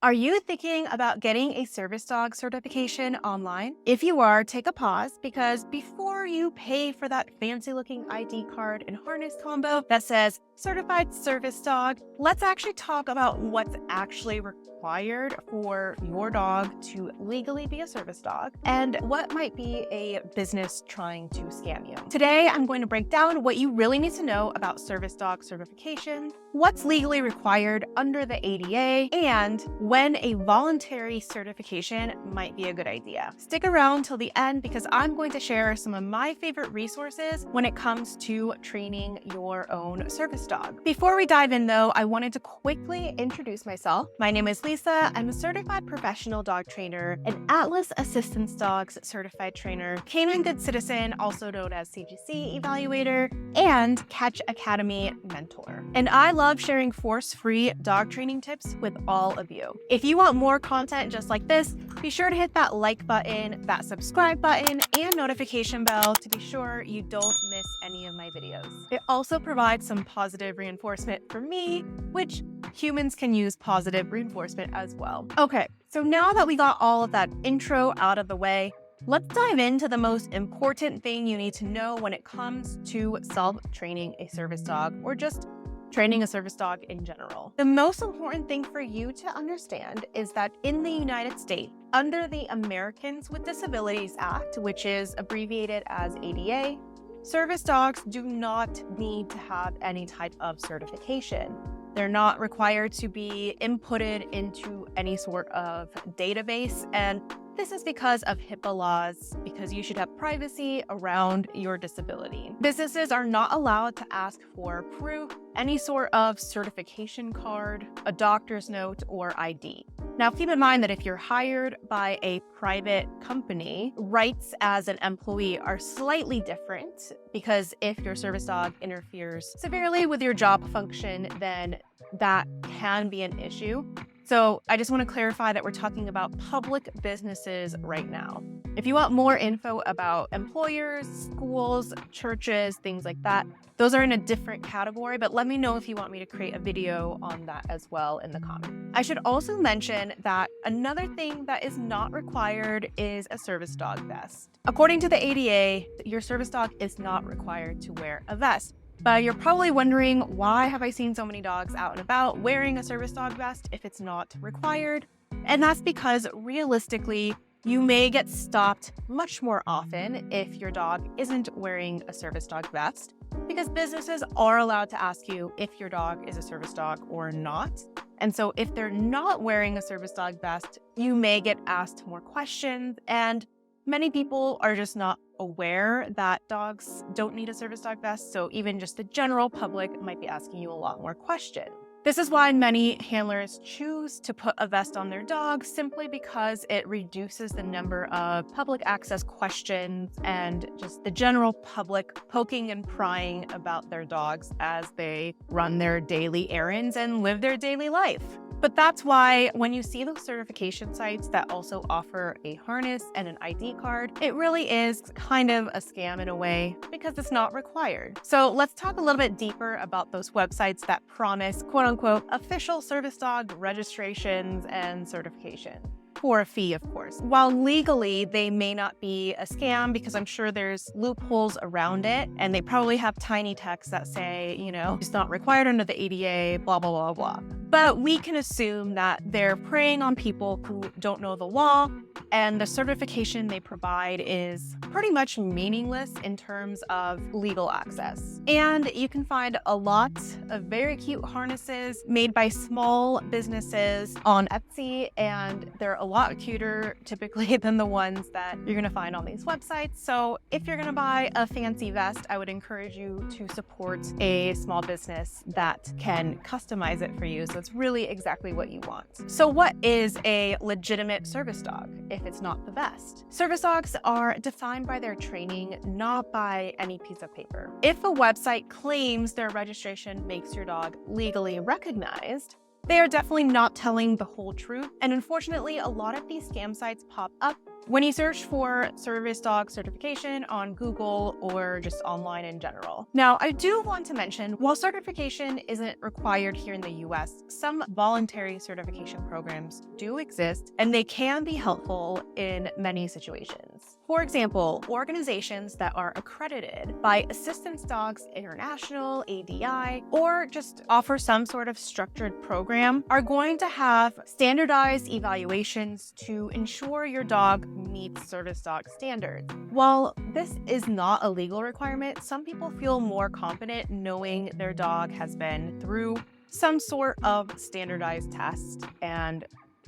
Are you thinking about getting a service dog certification online? If you are, take a pause because before you pay for that fancy looking ID card and harness combo that says certified service dog, let's actually talk about what's actually required for your dog to legally be a service dog and what might be a business trying to scam you. Today, I'm going to break down what you really need to know about service dog certification, what's legally required under the ADA, and when a voluntary certification might be a good idea. Stick around till the end because I'm going to share some of my favorite resources when it comes to training your own service dog. Before we dive in though, I wanted to quickly introduce myself. My name is Lisa. I'm a certified professional dog trainer, an Atlas Assistance Dogs certified trainer, Canine Good Citizen, also known as CGC evaluator, and Catch Academy mentor. And I love sharing force-free dog training tips with all of you. If you want more content just like this, be sure to hit that like button, that subscribe button, and notification bell to be sure you don't miss any of my videos. It also provides some positive reinforcement for me, which humans can use positive reinforcement as well. Okay, so now that we got all of that intro out of the way, let's dive into the most important thing you need to know when it comes to self-training a service dog or just training a service dog in general. The most important thing for you to understand is that in the United States, under the Americans with Disabilities Act, which is abbreviated as ADA, service dogs do not need to have any type of certification. They're not required to be inputted into any sort of database, and this is because of HIPAA laws, because you should have privacy around your disability. Businesses are not allowed to ask for proof, any sort of certification card, a doctor's note, or ID. Now, keep in mind that if you're hired by a private company, rights as an employee are slightly different because if your service dog interferes severely with your job function, then that can be an issue. So I just want to clarify that we're talking about public businesses right now. If you want more info about employers, schools, churches, things like that, those are in a different category, but let me know if you want me to create a video on that as well in the comments. I should also mention that another thing that is not required is a service dog vest. According to the ADA, your service dog is not required to wear a vest. But you're probably wondering, why have I seen so many dogs out and about wearing a service dog vest if it's not required? And that's because realistically, you may get stopped much more often if your dog isn't wearing a service dog vest, because businesses are allowed to ask you if your dog is a service dog or not. And so if they're not wearing a service dog vest, you may get asked more questions, and many people are just not aware that dogs don't need a service dog vest, so even just the general public might be asking you a lot more questions. This is why many handlers choose to put a vest on their dog, simply because it reduces the number of public access questions and just the general public poking and prying about their dogs as they run their daily errands and live their daily life. But that's why when you see those certification sites that also offer a harness and an ID card, it really is kind of a scam in a way because it's not required. So let's talk a little bit deeper about those websites that promise quote unquote official service dog registrations and certification. For a fee, of course. While legally they may not be a scam because I'm sure there's loopholes around it, and they probably have tiny text that say, it's not required under the ADA, blah, blah, blah, blah. But we can assume that they're preying on people who don't know the law, and the certification they provide is pretty much meaningless in terms of legal access. And you can find a lot of very cute harnesses made by small businesses on Etsy, and they're a lot cuter typically than the ones that you're going to find on these websites. So if you're going to buy a fancy vest, I would encourage you to support a small business that can customize it for you, so it's really exactly what you want. So what is a legitimate service dog if it's not the vest? Service dogs are defined by their training, not by any piece of paper. If a website claims their registration makes your dog legally recognized, they are definitely not telling the whole truth. And unfortunately, a lot of these scam sites pop up when you search for service dog certification on Google or just online in general. Now, I do want to mention, while certification isn't required here in the US, some voluntary certification programs do exist, and they can be helpful in many situations. For example, organizations that are accredited by Assistance Dogs International, ADI, or just offer some sort of structured program are going to have standardized evaluations to ensure your dog meets service dog standards. While this is not a legal requirement, some people feel more confident knowing their dog has been through some sort of standardized test and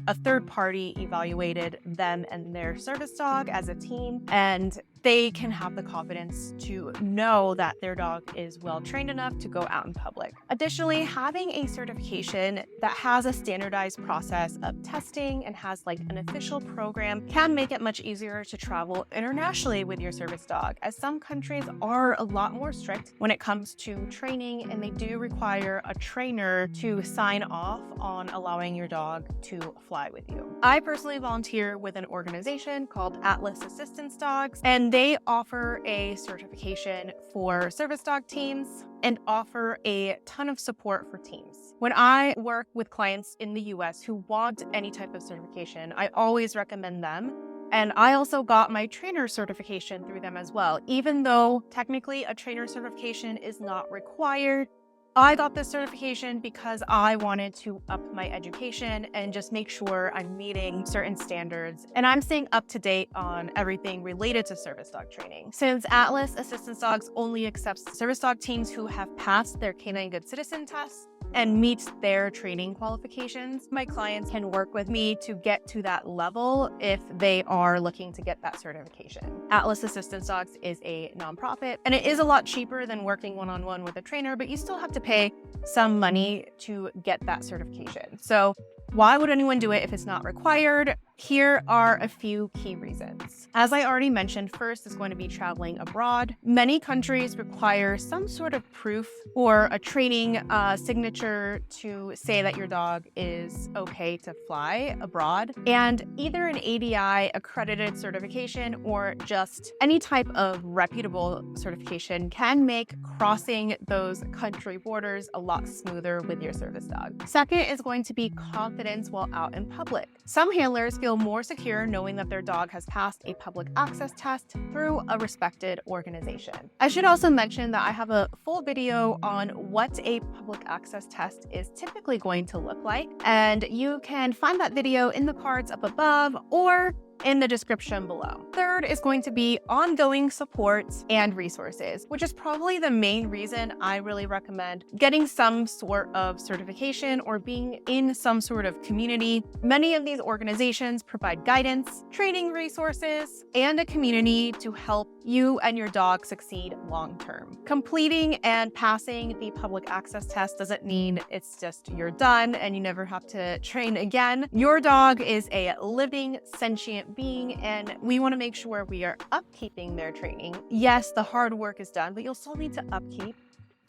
a third party evaluated them and their service dog as a team, and they can have the confidence to know that their dog is well trained enough to go out in public. Additionally, having a certification that has a standardized process of testing and has like an official program can make it much easier to travel internationally with your service dog, as some countries are a lot more strict when it comes to training, and they do require a trainer to sign off on allowing your dog to fly with you. I personally volunteer with an organization called Atlas Assistance Dogs, and they offer a certification for service dog teams and offer a ton of support for teams. When I work with clients in the US who want any type of certification, I always recommend them. And I also got my trainer certification through them as well. Even though technically a trainer certification is not required, I got this certification because I wanted to up my education and just make sure I'm meeting certain standards and I'm staying up to date on everything related to service dog training. Since Atlas Assistance Dogs only accepts service dog teams who have passed their Canine Good Citizen tests and meets their training qualifications, my clients can work with me to get to that level if they are looking to get that certification. Atlas Assistance Dogs is a nonprofit, and it is a lot cheaper than working one-on-one with a trainer, but you still have to pay some money to get that certification. So why would anyone do it if it's not required? Here are a few key reasons. As I already mentioned, first is going to be traveling abroad. Many countries require some sort of proof or a training signature to say that your dog is okay to fly abroad. And either an ADI accredited certification or just any type of reputable certification can make crossing those country borders a lot smoother with your service dog. Second is going to be confidence while out in public. Some handlers feel more secure knowing that their dog has passed a public access test through a respected organization. I should also mention that I have a full video on what a public access test is typically going to look like, and you can find that video in the cards up above or in the description below. Third is going to be ongoing support and resources, which is probably the main reason I really recommend getting some sort of certification or being in some sort of community. Many of these organizations provide guidance, training resources, and a community to help you and your dog succeed long-term. Completing and passing the public access test doesn't mean it's just you're done and you never have to train again. Your dog is a living, sentient being, and we want to make sure we are upkeeping their training. Yes, the hard work is done, but you'll still need to upkeep,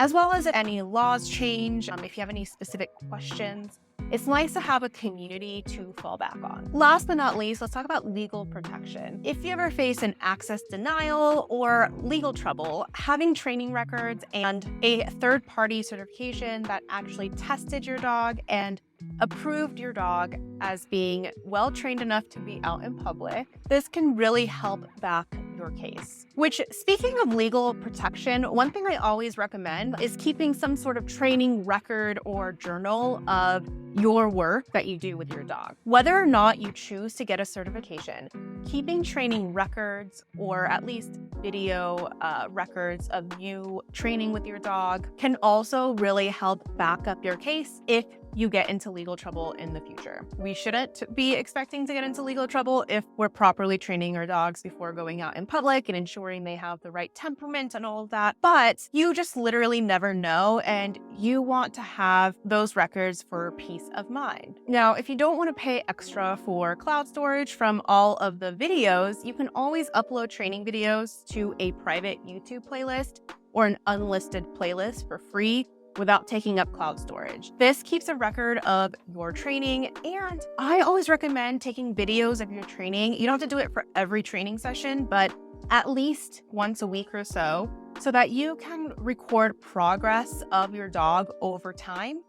as well as any laws change. If you have any specific questions, it's nice to have a community to fall back on. Last but not least, let's talk about legal protection. If you ever face an access denial or legal trouble, having training records and a third-party certification that actually tested your dog and approved your dog as being well trained enough to be out in public, this can really help back your case. Which, speaking of legal protection, one thing I always recommend is keeping some sort of training record or journal of your work that you do with your dog. Whether or not you choose to get a certification, keeping training records or at least video records of you training with your dog can also really help back up your case if you get into legal trouble in the future. We shouldn't be expecting to get into legal trouble if we're properly training our dogs before going out in public and ensuring they have the right temperament and all of that. But you just literally never know, and you want to have those records for peace of mind. Now, if you don't want to pay extra for cloud storage from all of the videos, you can always upload training videos to a private YouTube playlist or an unlisted playlist for free without taking up cloud storage. This keeps a record of your training, and I always recommend taking videos of your training. You don't have to do it for every training session, but at least once a week or so that you can record progress of your dog over time.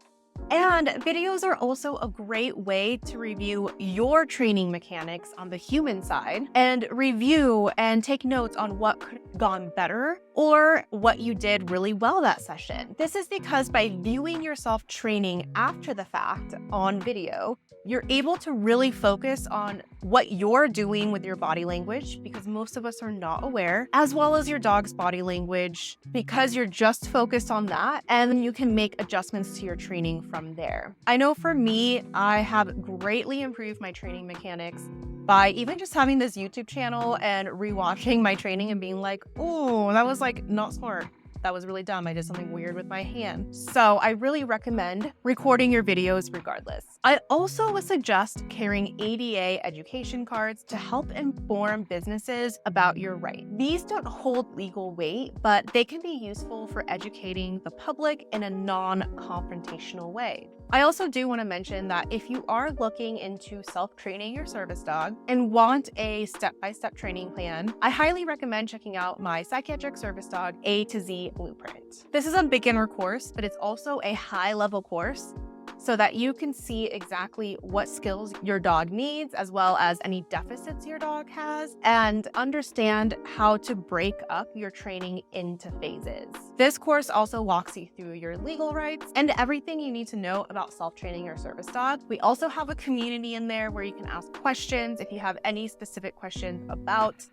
And videos are also a great way to review your training mechanics on the human side and review and take notes on what could have gone better or what you did really well that session. This is because by viewing yourself training after the fact on video, you're able to really focus on what you're doing with your body language, because most of us are not aware, as well as your dog's body language, because you're just focused on that, and then you can make adjustments to your training from there. I know for me, I have greatly improved my training mechanics by even just having this YouTube channel and rewatching my training and being like, oh, that was like not smart. That was really dumb. I did something weird with my hand. So I really recommend recording your videos regardless. I also would suggest carrying ADA education cards to help inform businesses about your rights. These don't hold legal weight, but they can be useful for educating the public in a non-confrontational way. I also do want to mention that if you are looking into self-training your service dog and want a step-by-step training plan, I highly recommend checking out my Psychiatric Service Dog A to Z Blueprint. This is a beginner course, but it's also a high-level course so that you can see exactly what skills your dog needs, as well as any deficits your dog has, and understand how to break up your training into phases. This course also walks you through your legal rights and everything you need to know about self-training your service dog. We also have a community in there where you can ask questions if you have any specific questions about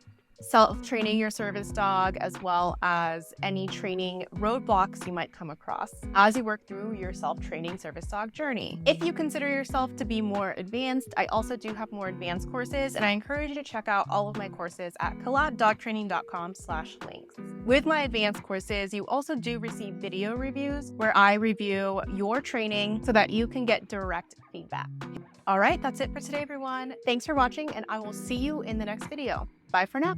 self-training your service dog, as well as any training roadblocks you might come across as you work through your self-training service dog journey. If you consider yourself to be more advanced, I also do have more advanced courses, and I encourage you to check out all of my courses at colladedogtraining.com/links. With my advanced courses, you also do receive video reviews where I review your training so that you can get direct feedback. All right, that's it for today, everyone. Thanks for watching, and I will see you in the next video. Bye for now.